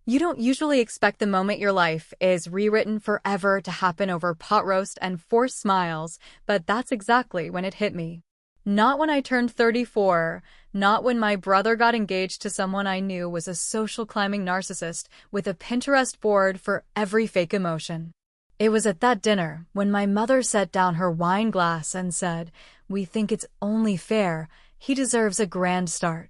You don't usually expect the moment your life is rewritten forever to happen over pot roast and forced smiles, but that's exactly when it hit me. Not when I turned 34, not when my brother got engaged to someone I knew was a social climbing narcissist with a Pinterest board for every fake emotion. It was at that dinner when my mother set down her wine glass and said, "We think it's only fair. He deserves a grand start.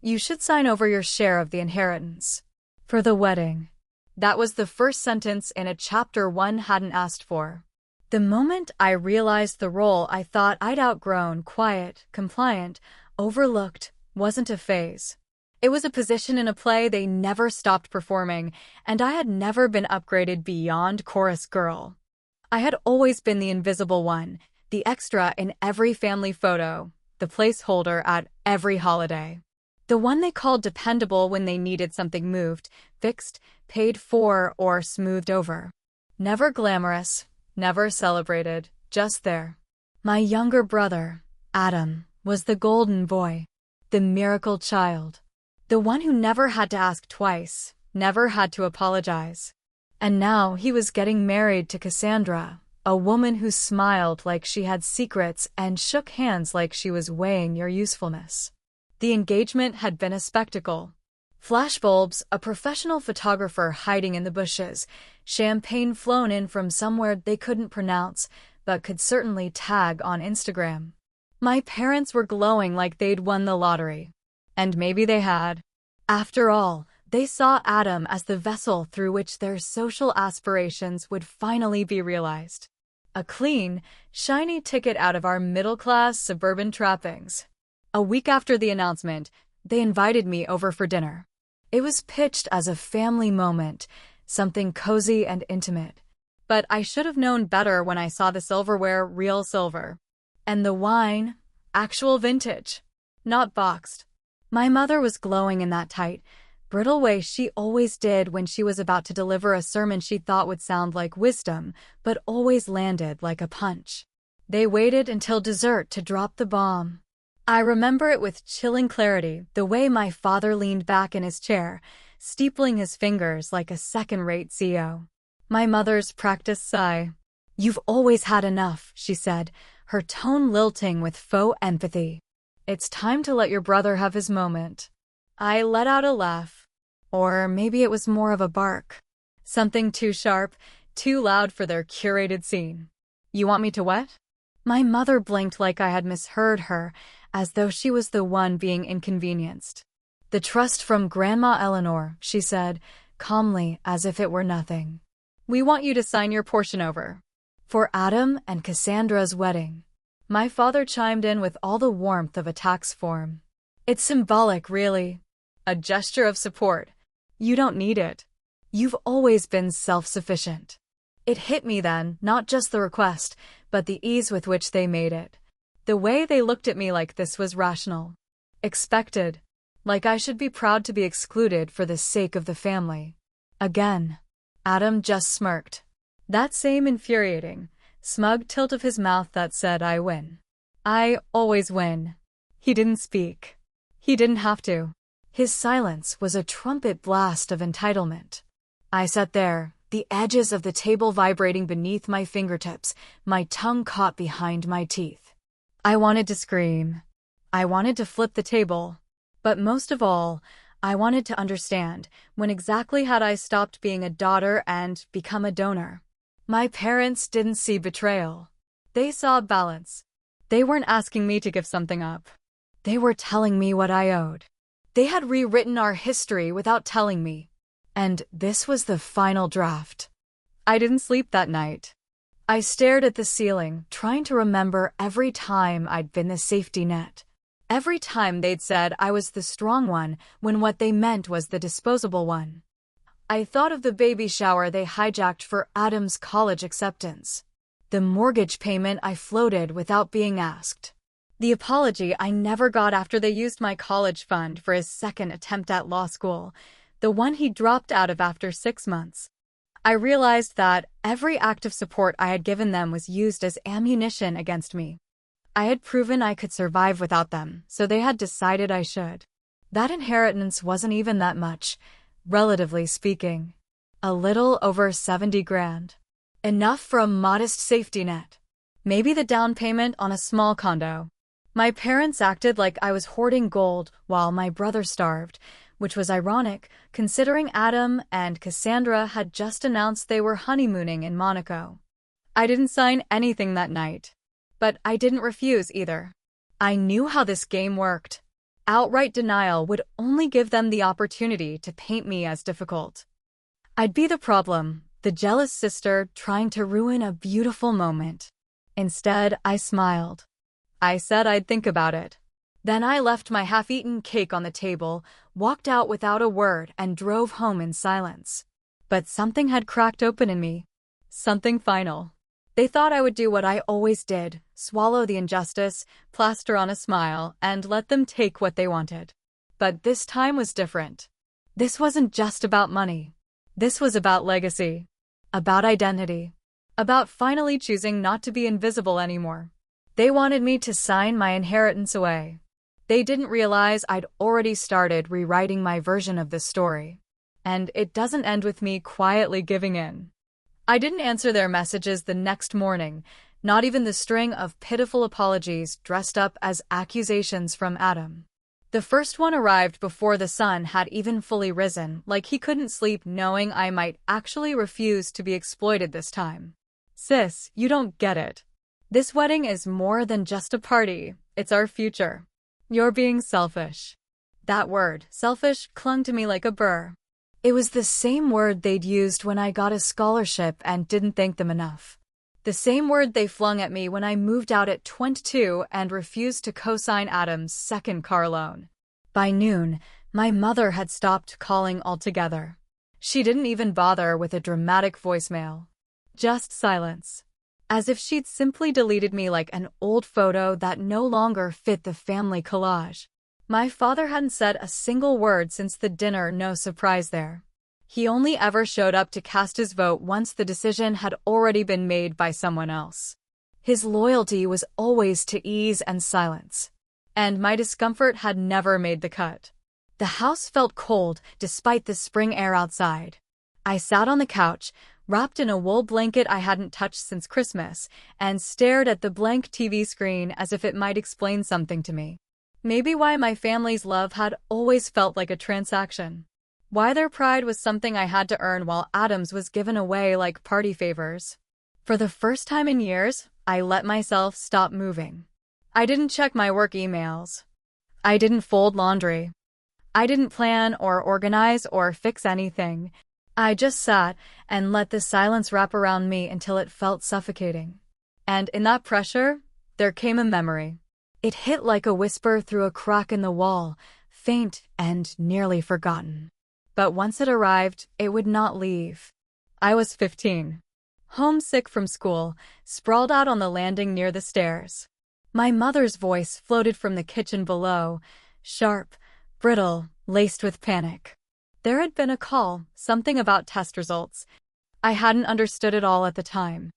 You should sign over your share of the inheritance for the wedding." That was the first sentence in a chapter one hadn't asked for. The moment I realized the role I thought I'd outgrown, quiet, compliant, overlooked, wasn't a phase. It was a position in a play they never stopped performing, and I had never been upgraded beyond chorus girl. I had always been the invisible one, the extra in every family photo, the placeholder at every holiday. The one they called dependable when they needed something moved, fixed, paid for, or smoothed over. Never glamorous, never celebrated, just there. My younger brother, Adam, was the golden boy, the miracle child, the one who never had to ask twice, never had to apologize. And now he was getting married to Cassandra, a woman who smiled like she had secrets and shook hands like she was weighing your usefulness. The engagement had been a spectacle. Flashbulbs, a professional photographer hiding in the bushes, champagne flown in from somewhere they couldn't pronounce, but could certainly tag on Instagram. My parents were glowing like they'd won the lottery. And maybe they had. After all, they saw Adam as the vessel through which their social aspirations would finally be realized. A clean, shiny ticket out of our middle-class suburban trappings. A week after the announcement, they invited me over for dinner. It was pitched as a family moment, something cozy and intimate. But I should have known better when I saw the silverware, real silver. And the wine, actual vintage, not boxed. My mother was glowing in that tight, brittle way she always did when she was about to deliver a sermon she thought would sound like wisdom, but always landed like a punch. They waited until dessert to drop the bomb. I remember it with chilling clarity, the way my father leaned back in his chair, steepling his fingers like a second-rate CEO. My mother's practiced sigh. "You've always had enough," she said, her tone lilting with faux empathy. "It's time to let your brother have his moment." I let out a laugh. Or maybe it was more of a bark. Something too sharp, too loud for their curated scene. "You want me to what?" My mother blinked like I had misheard her, as though she was the one being inconvenienced. "The trust from Grandma Eleanor," she said, calmly, as if it were nothing. "We want you to sign your portion over. For Adam and Cassandra's wedding." My father chimed in with all the warmth of a tax form. "It's symbolic, really. A gesture of support. You don't need it. You've always been self-sufficient." It hit me then, not just the request, but the ease with which they made it. The way they looked at me like this was rational. Expected. Like I should be proud to be excluded for the sake of the family. Again. Adam just smirked. That same infuriating, smug tilt of his mouth that said I win. I always win. He didn't speak. He didn't have to. His silence was a trumpet blast of entitlement. I sat there, the edges of the table vibrating beneath my fingertips, my tongue caught behind my teeth. I wanted to scream. I wanted to flip the table. But most of all, I wanted to understand, when exactly had I stopped being a daughter and become a donor? My parents didn't see betrayal. They saw balance. They weren't asking me to give something up. They were telling me what I owed. They had rewritten our history without telling me. And this was the final draft. I didn't sleep that night. I stared at the ceiling, trying to remember every time I'd been the safety net. Every time they'd said I was the strong one when what they meant was the disposable one. I thought of the baby shower they hijacked for Adam's college acceptance. The mortgage payment I floated without being asked. The apology I never got after they used my college fund for his second attempt at law school, the one he dropped out of after 6 months. I realized that every act of support I had given them was used as ammunition against me. I had proven I could survive without them, so they had decided I should. That inheritance wasn't even that much, relatively speaking. A little over 70 grand. Enough for a modest safety net. Maybe the down payment on a small condo. My parents acted like I was hoarding gold while my brother starved, which was ironic considering Adam and Cassandra had just announced they were honeymooning in Monaco. I didn't sign anything that night. But I didn't refuse either. I knew how this game worked. Outright denial would only give them the opportunity to paint me as difficult. I'd be the problem, the jealous sister trying to ruin a beautiful moment. Instead, I smiled. I said I'd think about it. Then I left my half-eaten cake on the table, walked out without a word, and drove home in silence. But something had cracked open in me. Something final. They thought I would do what I always did, swallow the injustice, plaster on a smile, and let them take what they wanted. But this time was different. This wasn't just about money. This was about legacy. About identity. About finally choosing not to be invisible anymore. They wanted me to sign my inheritance away. They didn't realize I'd already started rewriting my version of the story. And it doesn't end with me quietly giving in. I didn't answer their messages the next morning, not even the string of pitiful apologies dressed up as accusations from Adam. The first one arrived before the sun had even fully risen, like he couldn't sleep knowing I might actually refuse to be exploited this time. Sis, you don't get it. This wedding is more than just a party, it's our future. You're being selfish. That word, selfish, clung to me like a burr. It was the same word they'd used when I got a scholarship and didn't thank them enough. The same word they flung at me when I moved out at 22 and refused to co-sign Adam's second car loan. By noon, my mother had stopped calling altogether. She didn't even bother with a dramatic voicemail. Just silence. As if she'd simply deleted me like an old photo that no longer fit the family collage. My father hadn't said a single word since the dinner, no surprise there. He only ever showed up to cast his vote once the decision had already been made by someone else. His loyalty was always to ease and silence. And my discomfort had never made the cut. The house felt cold despite the spring air outside. I sat on the couch, wrapped in a wool blanket I hadn't touched since Christmas, and stared at the blank TV screen as if it might explain something to me. Maybe why my family's love had always felt like a transaction. Why their pride was something I had to earn while Adam's was given away like party favors. For the first time in years, I let myself stop moving. I didn't check my work emails. I didn't fold laundry. I didn't plan or organize or fix anything. I just sat and let the silence wrap around me until it felt suffocating. And in that pressure, there came a memory. It hit like a whisper through a crack in the wall, faint and nearly forgotten. But once it arrived, it would not leave. I was 15. Homesick from school, sprawled out on the landing near the stairs. My mother's voice floated from the kitchen below, sharp, brittle, laced with panic. There had been a call, something about test results. I hadn't understood it all at the time.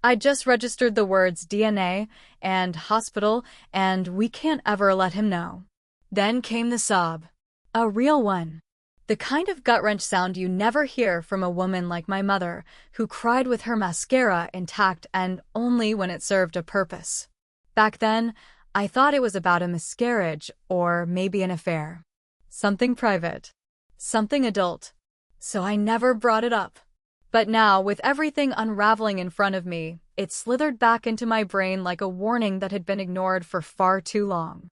I'd just registered the words DNA and hospital and we can't ever let him know. Then came the sob. A real one. The kind of gut-wrench sound you never hear from a woman like my mother, who cried with her mascara intact and only when it served a purpose. Back then, I thought it was about a miscarriage or maybe an affair. Something private. Something adult. So I never brought it up. But now, with everything unraveling in front of me, it slithered back into my brain like a warning that had been ignored for far too long.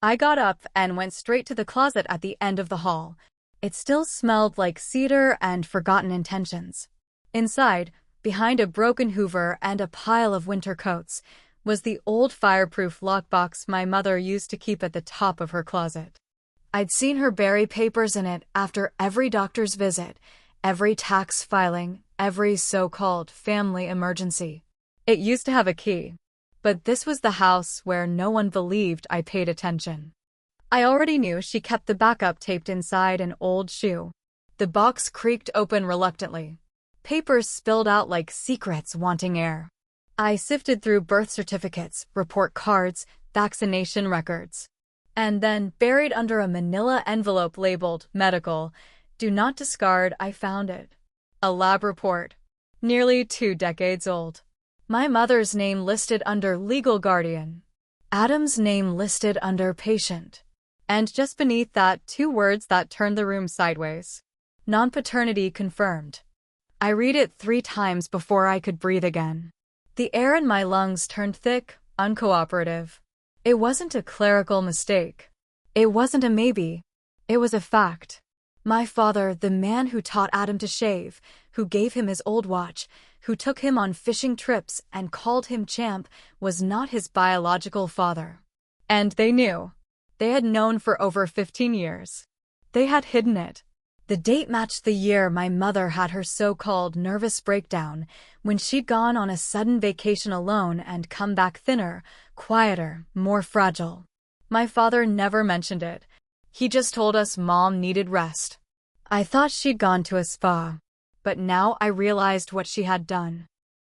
I got up and went straight to the closet at the end of the hall. It still smelled like cedar and forgotten intentions. Inside, behind a broken Hoover and a pile of winter coats, was the old fireproof lockbox my mother used to keep at the top of her closet. I'd seen her bury papers in it after every doctor's visit, every tax filing, every so-called family emergency. It used to have a key, but this was the house where no one believed I paid attention. I already knew she kept the backup taped inside an old shoe. The box creaked open reluctantly. Papers spilled out like secrets wanting air. I sifted through birth certificates, report cards, vaccination records. And then, buried under a manila envelope labeled medical, Do not discard, I found it. A lab report. Nearly 2 decades old. My mother's name listed under legal guardian. Adam's name listed under patient. And just beneath that, 2 words that turned the room sideways. Non-paternity confirmed. I read it 3 times before I could breathe again. The air in my lungs turned thick, uncooperative. It wasn't a clerical mistake. It wasn't a maybe. It was a fact. My father, the man who taught Adam to shave, who gave him his old watch, who took him on fishing trips and called him champ, was not his biological father. And they knew. They had known for over 15 years. They had hidden it. The date matched the year my mother had her so-called nervous breakdown, when she'd gone on a sudden vacation alone and come back thinner, quieter, more fragile. My father never mentioned it. He just told us Mom needed rest. I thought she'd gone to a spa, but now I realized what she had done.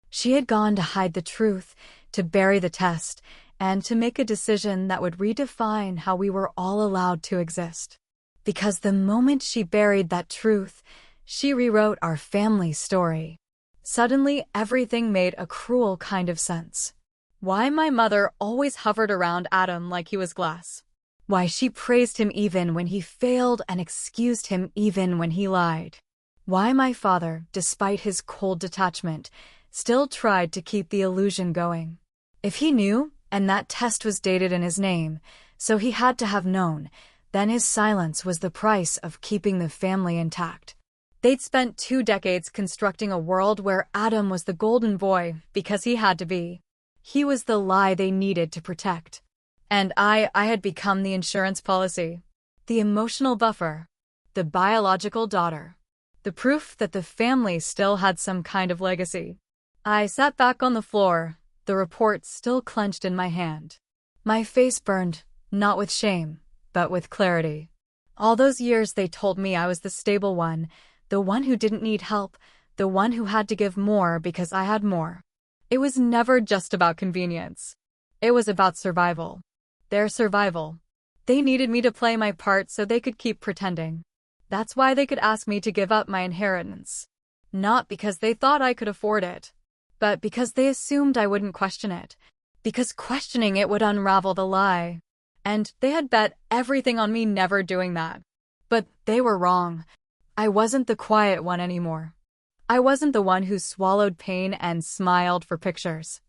She had gone to hide the truth, to bury the test, and to make a decision that would redefine how we were all allowed to exist. Because the moment she buried that truth, she rewrote our family story. Suddenly, everything made a cruel kind of sense. Why my mother always hovered around Adam like he was glass. Why she praised him even when he failed and excused him even when he lied. Why my father, despite his cold detachment, still tried to keep the illusion going. If he knew, and that test was dated in his name, so he had to have known, then his silence was the price of keeping the family intact. They'd spent 2 decades constructing a world where Adam was the golden boy because he had to be. He was the lie they needed to protect. And I had become the insurance policy, the emotional buffer, the biological daughter, the proof that the family still had some kind of legacy. I sat back on the floor, the report still clenched in my hand. My face burned, not with shame, but with clarity. All those years they told me I was the stable one, the one who didn't need help, the one who had to give more because I had more. It was never just about convenience. It was about survival. Their survival. They needed me to play my part so they could keep pretending. That's why they could ask me to give up my inheritance. Not because they thought I could afford it, but because they assumed I wouldn't question it. Because questioning it would unravel the lie. And they had bet everything on me never doing that. But they were wrong. I wasn't the quiet one anymore. I wasn't the one who swallowed pain and smiled for pictures.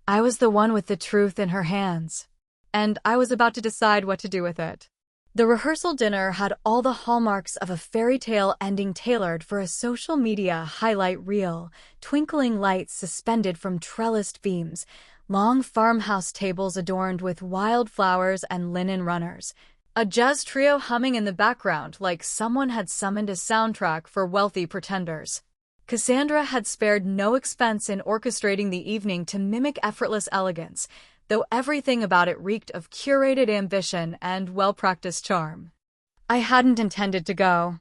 I was the one with the truth in her hands. And I was about to decide what to do with it. The rehearsal dinner had all the hallmarks of a fairy tale ending tailored for a social media highlight reel, twinkling lights suspended from trellised beams, long farmhouse tables adorned with wildflowers and linen runners, a jazz trio humming in the background like someone had summoned a soundtrack for wealthy pretenders. Cassandra had spared no expense in orchestrating the evening to mimic effortless elegance, though everything about it reeked of curated ambition and well-practiced charm. I hadn't intended to go.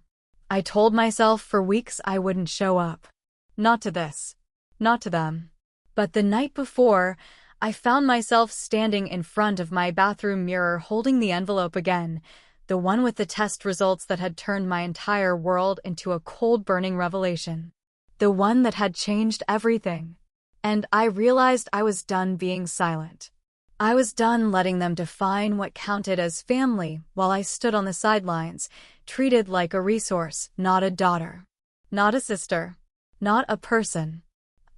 I told myself for weeks I wouldn't show up. Not to this. Not to them. But the night before, I found myself standing in front of my bathroom mirror holding the envelope again, the one with the test results that had turned my entire world into a cold-burning revelation. The one that had changed everything. And I realized I was done being silent. I was done letting them define what counted as family while I stood on the sidelines, treated like a resource, not a daughter. Not a sister. Not a person.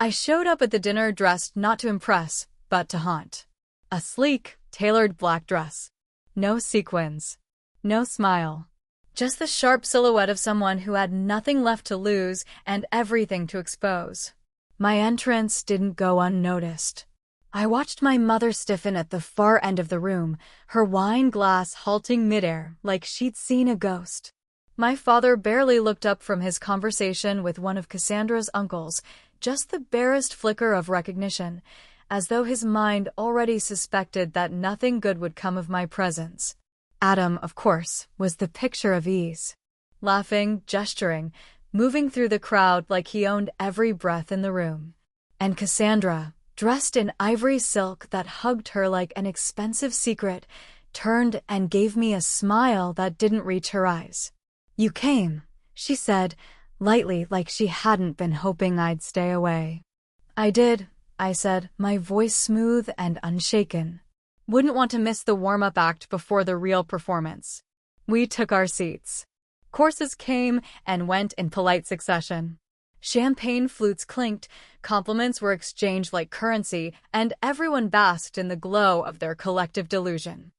I showed up at the dinner dressed not to impress, but to haunt. A sleek, tailored black dress. No sequins. No smile. Just the sharp silhouette of someone who had nothing left to lose and everything to expose. My entrance didn't go unnoticed. I watched my mother stiffen at the far end of the room, her wine glass halting midair like she'd seen a ghost. My father barely looked up from his conversation with one of Cassandra's uncles, just the barest flicker of recognition, as though his mind already suspected that nothing good would come of my presence. Adam, of course, was the picture of ease. Laughing, gesturing, moving through the crowd like he owned every breath in the room. And Cassandra, dressed in ivory silk that hugged her like an expensive secret, turned and gave me a smile that didn't reach her eyes. "You came," she said, lightly, like she hadn't been hoping I'd stay away. I did, I said, my voice smooth and unshaken. Wouldn't want to miss the warm-up act before the real performance. We took our seats. Courses came and went in polite succession. Champagne flutes clinked, compliments were exchanged like currency, and everyone basked in the glow of their collective delusion.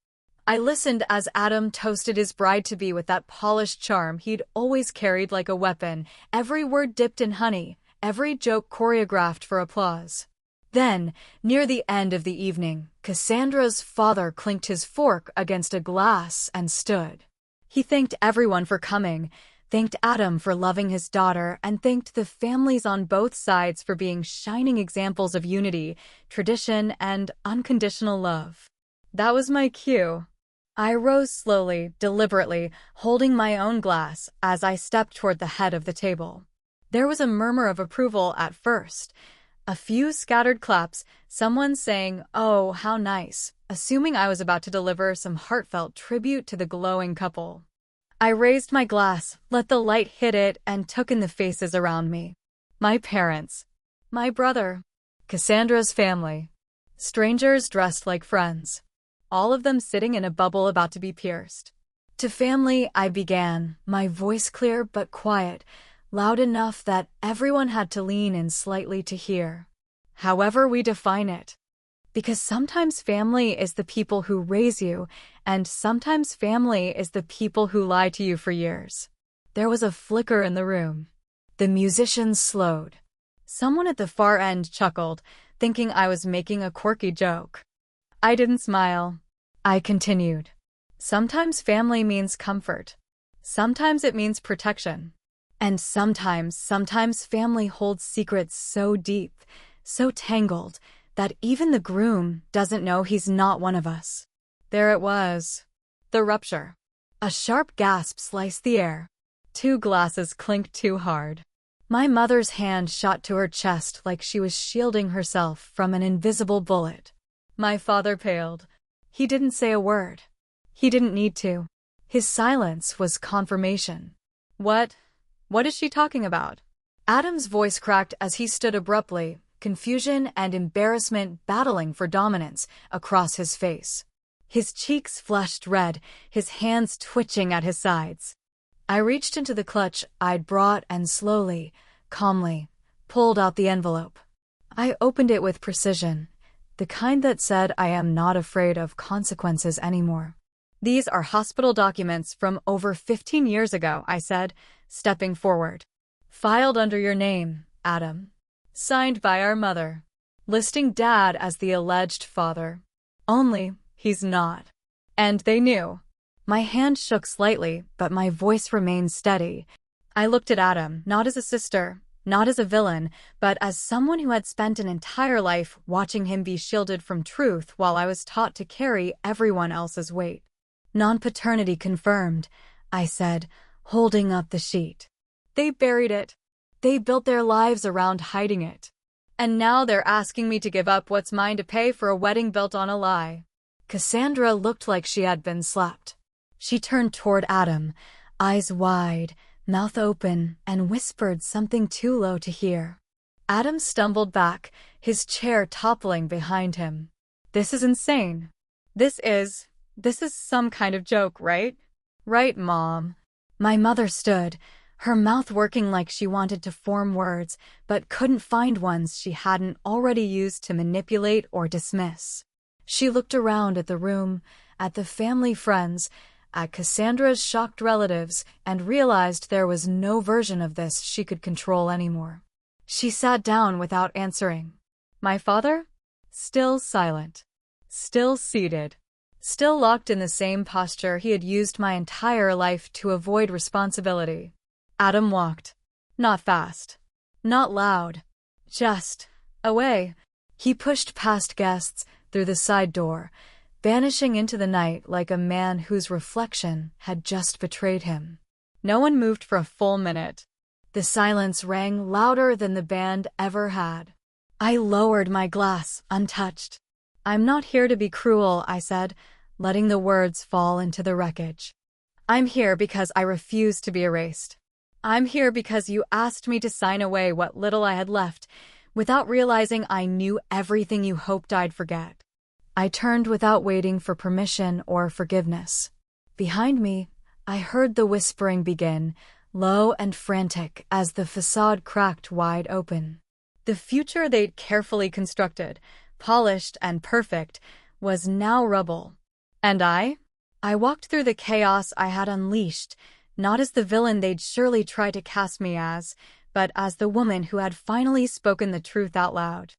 I listened as Adam toasted his bride-to-be with that polished charm he'd always carried like a weapon, every word dipped in honey, every joke choreographed for applause. Then, near the end of the evening, Cassandra's father clinked his fork against a glass and stood. He thanked everyone for coming, thanked Adam for loving his daughter, and thanked the families on both sides for being shining examples of unity, tradition, and unconditional love. That was my cue. I rose slowly, deliberately, holding my own glass as I stepped toward the head of the table. There was a murmur of approval at first. A few scattered claps, someone saying, "Oh, how nice," assuming I was about to deliver some heartfelt tribute to the glowing couple. I raised my glass, let the light hit it, and took in the faces around me. My parents, my brother, Cassandra's family, strangers dressed like friends. All of them sitting in a bubble about to be pierced. To family, I began, my voice clear but quiet, loud enough that everyone had to lean in slightly to hear. However we define it. Because sometimes family is the people who raise you, and sometimes family is the people who lie to you for years. There was a flicker in the room. The musicians slowed. Someone at the far end chuckled, thinking I was making a quirky joke. I didn't smile. I continued. Sometimes family means comfort. Sometimes it means protection. And sometimes family holds secrets so deep, so tangled, that even the groom doesn't know he's not one of us. There it was. The rupture. A sharp gasp sliced the air. 2 glasses clinked too hard. My mother's hand shot to her chest like she was shielding herself from an invisible bullet. My father paled. He didn't say a word. He didn't need to. His silence was confirmation. What is she talking about? Adam's voice cracked as he stood abruptly, confusion and embarrassment battling for dominance across his face. His cheeks flushed red, his hands twitching at his sides. I reached into the clutch I'd brought and slowly, calmly, pulled out the envelope. I opened it with precision, the kind that said I am not afraid of consequences anymore. These are hospital documents from over 15 years ago, I said, stepping forward. Filed under your name, Adam. Signed by our mother. Listing Dad as the alleged father. Only, he's not. And they knew. My hand shook slightly, but my voice remained steady. I looked at Adam, not as a sister, not as a villain, but as someone who had spent an entire life watching him be shielded from truth while I was taught to carry everyone else's weight. Non-paternity confirmed, I said, holding up the sheet. They buried it. They built their lives around hiding it. And now they're asking me to give up what's mine to pay for a wedding built on a lie. Cassandra looked like she had been slapped. She turned toward Adam, eyes wide, mouth open, and whispered something too low to hear. Adam stumbled back, his chair toppling behind him. This is insane. This is some kind of joke, right? Right, Mom. My mother stood, her mouth working like she wanted to form words, but couldn't find ones she hadn't already used to manipulate or dismiss. She looked around at the room, at the family friends, at Cassandra's shocked relatives, and realized there was no version of this she could control anymore. She sat down without answering. My father? Still silent. Still seated. Still locked in the same posture he had used my entire life to avoid responsibility. Adam walked. Not fast. Not loud. Just away. He pushed past guests, through the side door, vanishing into the night like a man whose reflection had just betrayed him. No one moved for a full minute. The silence rang louder than the band ever had. I lowered my glass, untouched. I'm not here to be cruel, I said, letting the words fall into the wreckage. I'm here because I refuse to be erased. I'm here because you asked me to sign away what little I had left, without realizing I knew everything you hoped I'd forget. I turned without waiting for permission or forgiveness. Behind me, I heard the whispering begin, low and frantic as the facade cracked wide open. The future they'd carefully constructed, polished and perfect, was now rubble. And I walked through the chaos I had unleashed, not as the villain they'd surely try to cast me as, but as the woman who had finally spoken the truth out loud.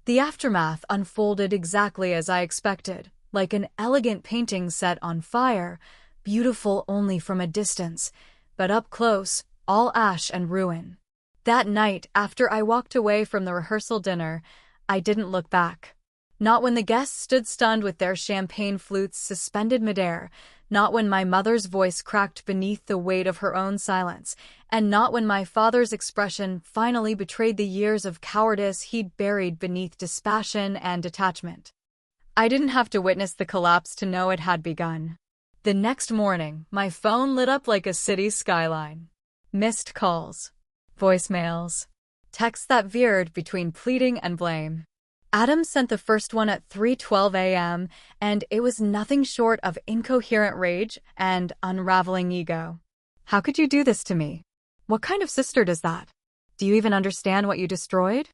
The aftermath unfolded exactly as I expected, like an elegant painting set on fire, beautiful only from a distance, but up close, all ash and ruin. That night, after I walked away from the rehearsal dinner, I didn't look back. Not when the guests stood stunned with their champagne flutes suspended midair, not when my mother's voice cracked beneath the weight of her own silence, and not when my father's expression finally betrayed the years of cowardice he'd buried beneath dispassion and detachment. I didn't have to witness the collapse to know it had begun. The next morning, my phone lit up like a city skyline. Missed calls, voicemails, texts that veered between pleading and blame. Adam sent the first one at 3:12 a.m., and it was nothing short of incoherent rage and unraveling ego. How could you do this to me? What kind of sister does that? Do you even understand what you destroyed?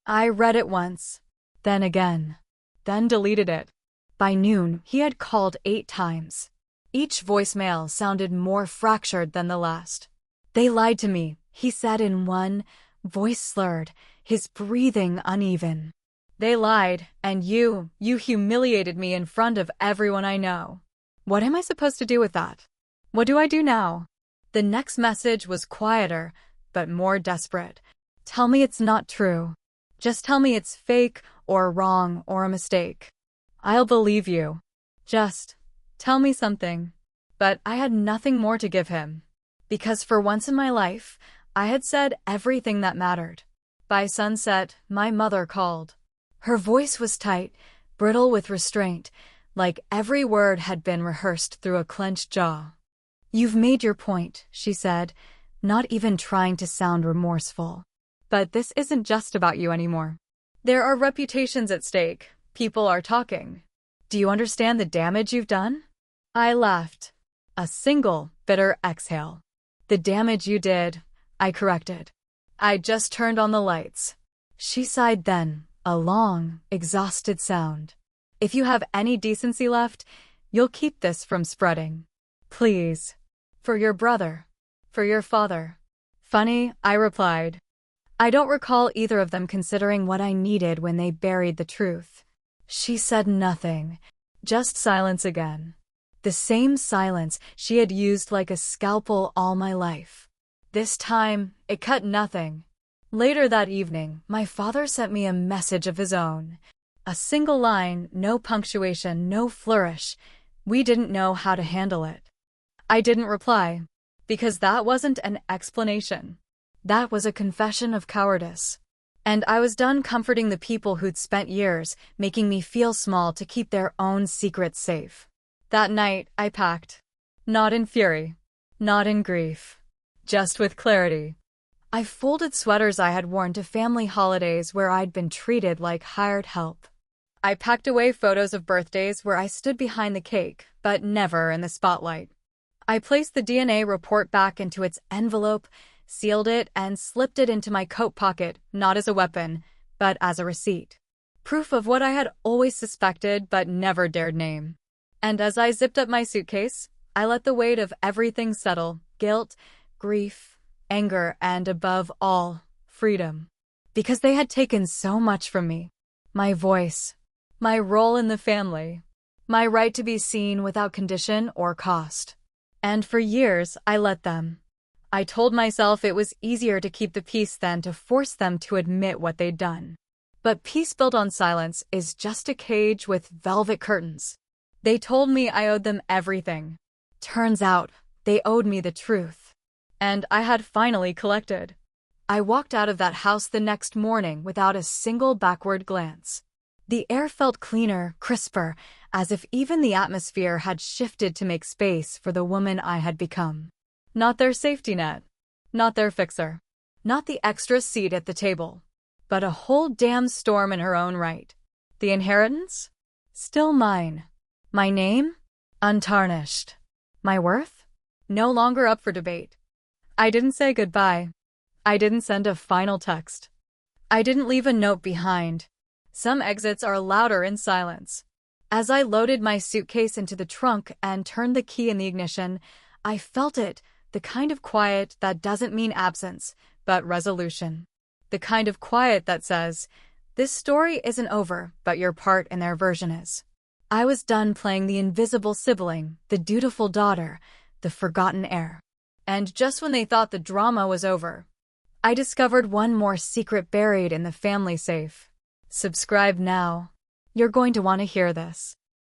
I read it once, then again, then deleted it. By noon, he had called 8 times. Each voicemail sounded more fractured than the last. They lied to me, he said in one, voice slurred, his breathing uneven. They lied, and you humiliated me in front of everyone I know. What am I supposed to do with that? What do I do now? The next message was quieter, but more desperate. Tell me it's not true. Just tell me it's fake, or wrong, or a mistake. I'll believe you. Just tell me something. But I had nothing more to give him. Because for once in my life, I had said everything that mattered. By sunset, my mother called. Her voice was tight, brittle with restraint, like every word had been rehearsed through a clenched jaw. You've made your point, she said, not even trying to sound remorseful. But this isn't just about you anymore. There are reputations at stake. People are talking. Do you understand the damage you've done? I laughed. A single, bitter exhale. The damage you did, I corrected. I just turned on the lights. She sighed then. A long, exhausted sound. If you have any decency left, you'll keep this from spreading. Please. For your brother. For your father. Funny, I replied. I don't recall either of them considering what I needed when they buried the truth. She said nothing. Just silence again. The same silence she had used like a scalpel all my life. This time, it cut nothing. Later that evening, my father sent me a message of his own. A single line, no punctuation, no flourish. We didn't know how to handle it. I didn't reply, because that wasn't an explanation. That was a confession of cowardice. And I was done comforting the people who'd spent years making me feel small to keep their own secrets safe. That night, I packed. Not in fury. Not in grief. Just with clarity. I folded sweaters I had worn to family holidays where I'd been treated like hired help. I packed away photos of birthdays where I stood behind the cake, but never in the spotlight. I placed the DNA report back into its envelope, sealed it, and slipped it into my coat pocket, not as a weapon, but as a receipt. Proof of what I had always suspected but never dared name. And as I zipped up my suitcase, I let the weight of everything settle: guilt, grief, anger, and above all, freedom. Because they had taken so much from me. My voice, my role in the family, my right to be seen without condition or cost. And for years, I let them. I told myself it was easier to keep the peace than to force them to admit what they'd done. But peace built on silence is just a cage with velvet curtains. They told me I owed them everything. Turns out, they owed me the truth. And I had finally collected. I walked out of that house the next morning without a single backward glance. The air felt cleaner, crisper, as if even the atmosphere had shifted to make space for the woman I had become. Not their safety net. not their fixer. Not the extra seat at the table, but a whole damn storm in her own right. The inheritance? Still mine. My name? Untarnished. My worth? No longer up for debate. I didn't say goodbye. I didn't send a final text. I didn't leave a note behind. Some exits are louder in silence. As I loaded my suitcase into the trunk and turned the key in the ignition, I felt it, the kind of quiet that doesn't mean absence, but resolution. The kind of quiet that says, this story isn't over, but your part in their version is. I was done playing the invisible sibling, the dutiful daughter, the forgotten heir. And just when they thought the drama was over, I discovered one more secret buried in the family safe. Subscribe now. You're going to want to hear this.